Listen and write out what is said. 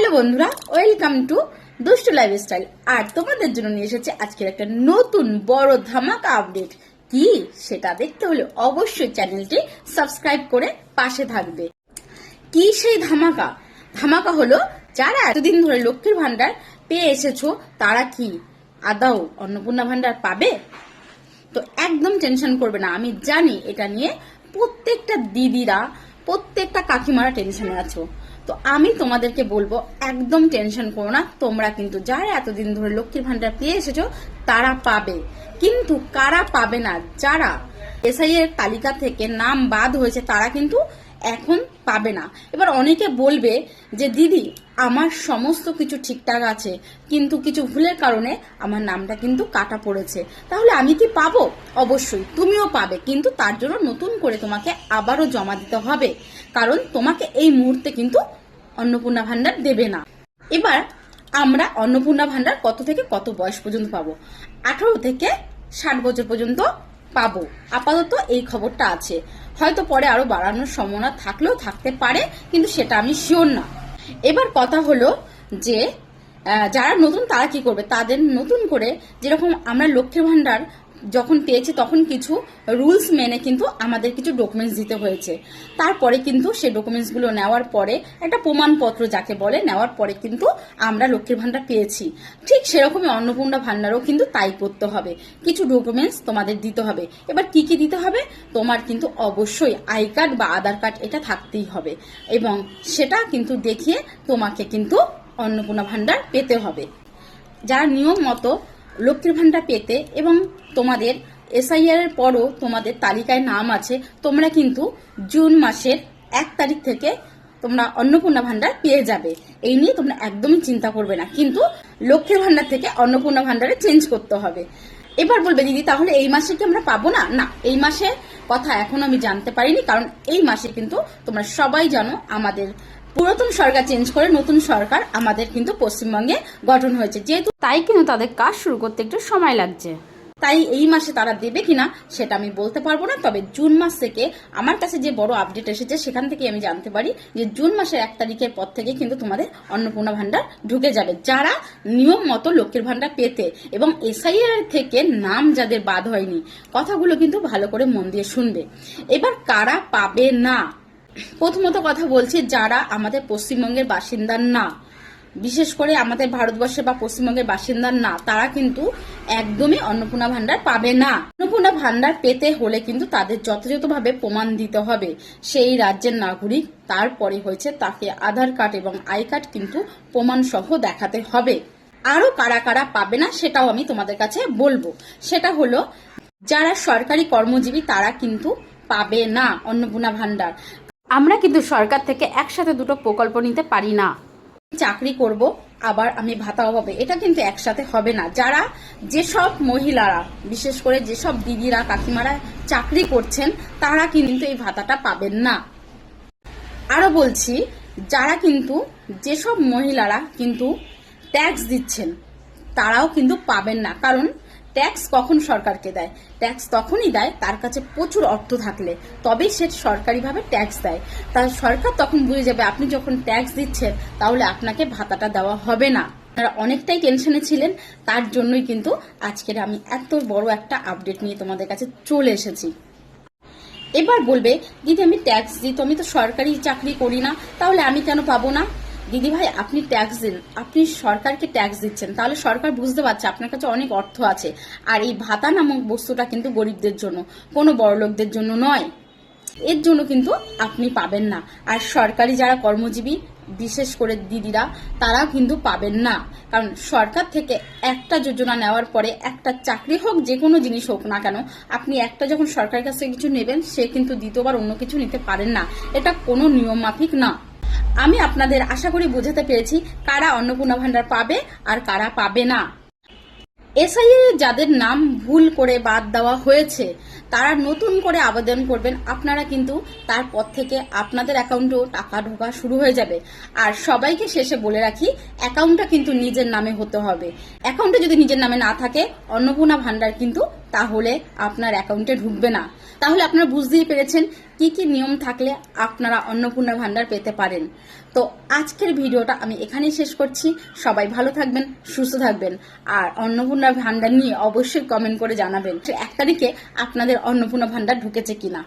Hello বন্ধুরা, welcome to দুষ্টু lifestyle. আর তোমাদের জন্য নিয়ে এসেছে আজকের একটা নতুন বড় ধামাকা আপডেট। কি সেটা দেখতে হলে অবশ্যই চ্যানেলটি সাবস্ক্রাইব করে পাশে থাকবে। কি সেই ধামাকা? ধামাকা হলো, যারা এতদিন ধরে লক্ষ্মীর ভান্ডার পেয়ে এসেছো তারা কি আদৌ অন্নপূর্ণা ভান্ডার পাবে? তো একদম টেনশন করবে না। আমি জানি এটা নিয়ে প্রত্যেকটা দিদিরা, প্রত্যেকটা কাকিমারা টেনশনে আছো। তো আমি তোমাদেরকে বলবো, একদম টেনশন করো না। তোমরা কিন্তু যারা এতদিন ধরে লক্ষ্মীর ভান্ডার পেয়ে এসেছো তারা পাবে, কিন্তু কারা পাবে না, যারা এসআই এর তালিকা থেকে নাম বাদ হয়েছে তারা কিন্তু এখন পাবে না। এবার অনেকে বলবে যে দিদি, আমার সমস্ত কিছু ঠিকঠাক আছে, কিন্তু কিছু ভুলের কারণে আমার নামটা কিন্তু কাটা পড়েছে, তাহলে আমি কি পাবো? অবশ্যই তুমিও পাবে, কিন্তু তার জন্য নতুন করে তোমাকে আবারও জমা দিতে হবে, কারণ তোমাকে এই মুহূর্তে কিন্তু অন্নপূর্ণা ভান্ডার দেবে না। এবার আমরা অন্নপূর্ণা ভান্ডার কত থেকে কত বয়স পর্যন্ত পাবো? 18 থেকে 60 বছর পর্যন্ত পাবো। আপাতত এই খবরটা আছে, হয়তো পরে আরো বাড়ানোর সম্ভাবনা থাকলেও থাকতে পারে, কিন্তু সেটা আমি শিওর না। এবার কথা হলো যে যারা নতুন তারা কি করবে, তাদের নতুন করে যেরকম আমরা লক্ষ্মীর ভান্ডার যখন পেয়েছি তখন কিছু রুলস মেনে কিন্তু আমাদের কিছু ডকুমেন্টস দিতে হয়েছে। তারপরে কিন্তু সেই ডকুমেন্টসগুলো নেওয়ার পরে একটা প্রমাণপত্র যাকে বলে, নেওয়ার পরে কিন্তু আমরা লক্ষ্মীর ভান্ডার পেয়েছি। ঠিক সেরকমই অন্নপূর্ণা ভান্ডারও কিন্তু তাই করতে হবে, কিছু ডকুমেন্টস তোমাদের দিতে হবে। এবার কি কি দিতে হবে? তোমার কিন্তু অবশ্যই আই কার্ড বা আধার কার্ড এটা থাকতেই হবে, এবং সেটা কিন্তু দেখিয়ে তোমাকে কিন্তু অন্নপূর্ণা ভান্ডার পেতে হবে। যারা নিয়ম মতো লক্ষ্মীর ভান্ডার পেতে এবং তোমাদের এসআইআর এর পরও তোমাদের তালিকায় নাম আছে, তোমরা কিন্তু জুন মাসের 1 তারিখ থেকে তোমরা অন্নপূর্ণা ভান্ডার পেয়ে যাবে। এই নিয়ে তোমরা একদমই চিন্তা করবে না, কিন্তু লক্ষ্মীর ভান্ডার থেকে অন্নপূর্ণা ভান্ডারে চেঞ্জ করতে হবে। এবার বলবে দিদি, তাহলে এই মাসে কি আমরা পাবো না? না, এই মাসে কথা এখন আমি জানতে পারিনি, কারণ এই মাসে কিন্তু তোমরা সবাই জানো আমাদের পুরাতন সরকার চেঞ্জ করে নতুন সরকার আমাদের কিন্তু পশ্চিমবঙ্গে গঠন হয়েছে, যেহেতু তাই কিন্তু তাদের কাজ শুরু করতে একটু সময় লাগছে। তাই এই মাসে তারা দেবে কিনা সেটা আমি বলতে পারবো না। তবে জুন মাস থেকে আমার কাছে যে বড় আপডেট এসেছে সেখান থেকে আমি জানতে পারি যে জুন মাসের 1 তারিখের পর থেকে কিন্তু তোমাদের অন্নপূর্ণা ভান্ডার ঢুকে যাবে, যারা নিয়ম মতো লক্ষ্মীর ভান্ডার পেতে এবং এসআইআর থেকে নাম যাদের বাদ হয়নি। কথাগুলো কিন্তু ভালো করে মন দিয়ে শুনবে। এবার কারা পাবে না? প্রথমত কথা বলছি, যারা আমাদের পশ্চিমবঙ্গের বাসিন্দা না, বিশেষ করে আমাদের ভারতবর্ষের বা পশ্চিমবঙ্গের বাসিন্দা না, তারা কিন্তু একদমই অন্নপূর্ণা ভান্ডার পাবে না। অন্নপূর্ণা ভান্ডার পেতে হলে কিন্তু তাদের যথাযথভাবে প্রমাণ দিতে হবে সেই রাজ্যের নাগরিক, তারপরে হয়েছে তাকে আধার কার্ড এবং আই কার্ড কিন্তু প্রমাণ সহ দেখাতে হবে। আরো কারা কারা পাবে না সেটাও আমি তোমাদের কাছে বলবো। সেটা হলো, যারা সরকারি কর্মজীবী তারা কিন্তু পাবে না অন্নপূর্ণা ভান্ডার। আমরা কিন্তু সরকার থেকে একসাথে দুটো প্রকল্প নিতে পারি না। চাকরি করব আবার আমি ভাতাও পাবে, এটা কিন্তু একসাথে হবে না। যারা যেসব মহিলারা, বিশেষ করে যেসব দিদিরা কাকিমারা চাকরি করছেন তারা কিন্তু এই ভাতাটা পাবেন না। আরো বলছি, যারা কিন্তু যেসব মহিলারা কিন্তু ট্যাক্স দিচ্ছেন তারাও কিন্তু পাবেন না, কারণ ট্যাক্স কখন সরকারকে দেয়? ট্যাক্স তখনই দেয় তার কাছে প্রচুর অর্থ থাকলে, তবেই সে সরকারিভাবে ট্যাক্স দেয়। তার সরকার তখন বুঝে যাবে আপনি যখন ট্যাক্স দিচ্ছেন তাহলে আপনাকে ভাতাটা দেওয়া হবে না। আপনারা অনেকটাই টেনশনে ছিলেন, তার জন্যই কিন্তু আজকের আমি এত বড় একটা আপডেট নিয়ে তোমাদের কাছে চলে এসেছি। এবার বলবে দিদি, আমি ট্যাক্স দিই তো, আমি তো সরকারি চাকরি করি না, তাহলে আমি কেন পাবো না? দিদি ভাই, আপনি ট্যাক্স দিন, আপনি সরকারকে ট্যাক্স দিচ্ছেন, তাহলে সরকার বুঝতে পারছে আপনার কাছে অনেক অর্থ আছে। আর এই ভাতা নামক বস্তুটা কিন্তু গরিবদের জন্য, কোনো বড়লোকদের জন্য নয়। এর জন্য কিন্তু আপনি পাবেন না। আর সরকারি যারা কর্মজীবী, বিশেষ করে দিদিরা, তারাও কিন্তু পাবেন না, কারণ সরকার থেকে একটা যোজনা নেওয়ার পরে, একটা চাকরি হোক যে কোনো জিনিস হোক না কেন, আপনি একটা যখন সরকারের কাছ থেকে কিছু নেবেন সে কিন্তু দ্বিতীয়বার অন্য কিছু নিতে পারেন না। এটা কোনো নিয়ম মাফিক না। আমি আপনাদের আশা করি বোঝাতে পেরেছি কারা অন্নপূর্ণা ভান্ডার পাবে আর কারা পাবে না। এসআইআর যাদের নাম ভুল করে বাদ দেওয়া হয়েছে তারা নতুন করে আবেদন করবেন। আপনারা কিন্তু তারপর থেকে আপনাদের অ্যাকাউন্টেও টাকা ঢোকা শুরু হয়ে যাবে। আর সবাইকে শেষে বলে রাখি, অ্যাকাউন্টটা কিন্তু নিজের নামে হতে হবে। অ্যাকাউন্টে যদি নিজের নামে না থাকে অন্নপূর্ণা ভান্ডার কিন্তু তাহলে আপনার অ্যাকাউন্টে ঢুকবে না। তাহলে আপনারা বুঝতেই পেরেছেন কি কি নিয়ম থাকলে আপনারা অন্নপূর্ণা ভান্ডার পেতে পারেন। তো আজকের ভিডিওটা আমি এখানেই শেষ করছি। সবাই ভালো থাকবেন, সুস্থ থাকবেন, আর অন্নপূর্ণা ভান্ডার নিয়ে অবশ্যই কমেন্ট করে জানাবেন 1 তারিখে আপনাদের অন্নপূর্ণা ভান্ডার ঢুকেছে কিনা।